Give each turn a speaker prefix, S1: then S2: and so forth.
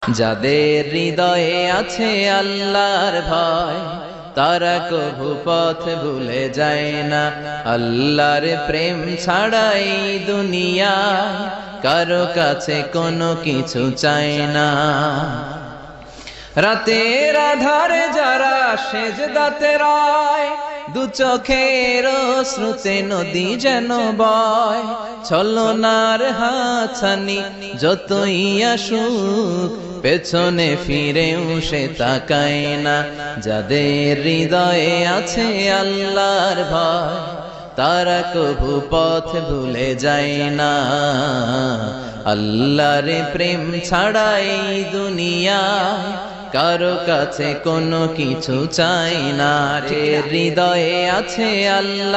S1: যাদের হৃদয়ে আছে আল্লাহর ভয়, তারা কভু পথ ভুলে যায় না। আল্লাহর প্রেম ছাড়া এই দুনিয়ায় কারো কাছে কোনো কিছু চায় না। রাতের আধারে যারা সেজদাতে রয়, দু চোখের শ্রুতে নদী যেন বয়। ছলনার হাতছানি যতই আসুক, পেছনে ফিরেও সে তাকায় না। যাদের হৃদয়ে আছে আল্লাহর ভয়, তারা কভু পথ ভুলে যায় না। আল্লাহর প্রেম ছাড়া এই দুনিয়ায় কারো কাছে কোনো কিছু চাই না। হৃদয়ে আছে আল্লাহ।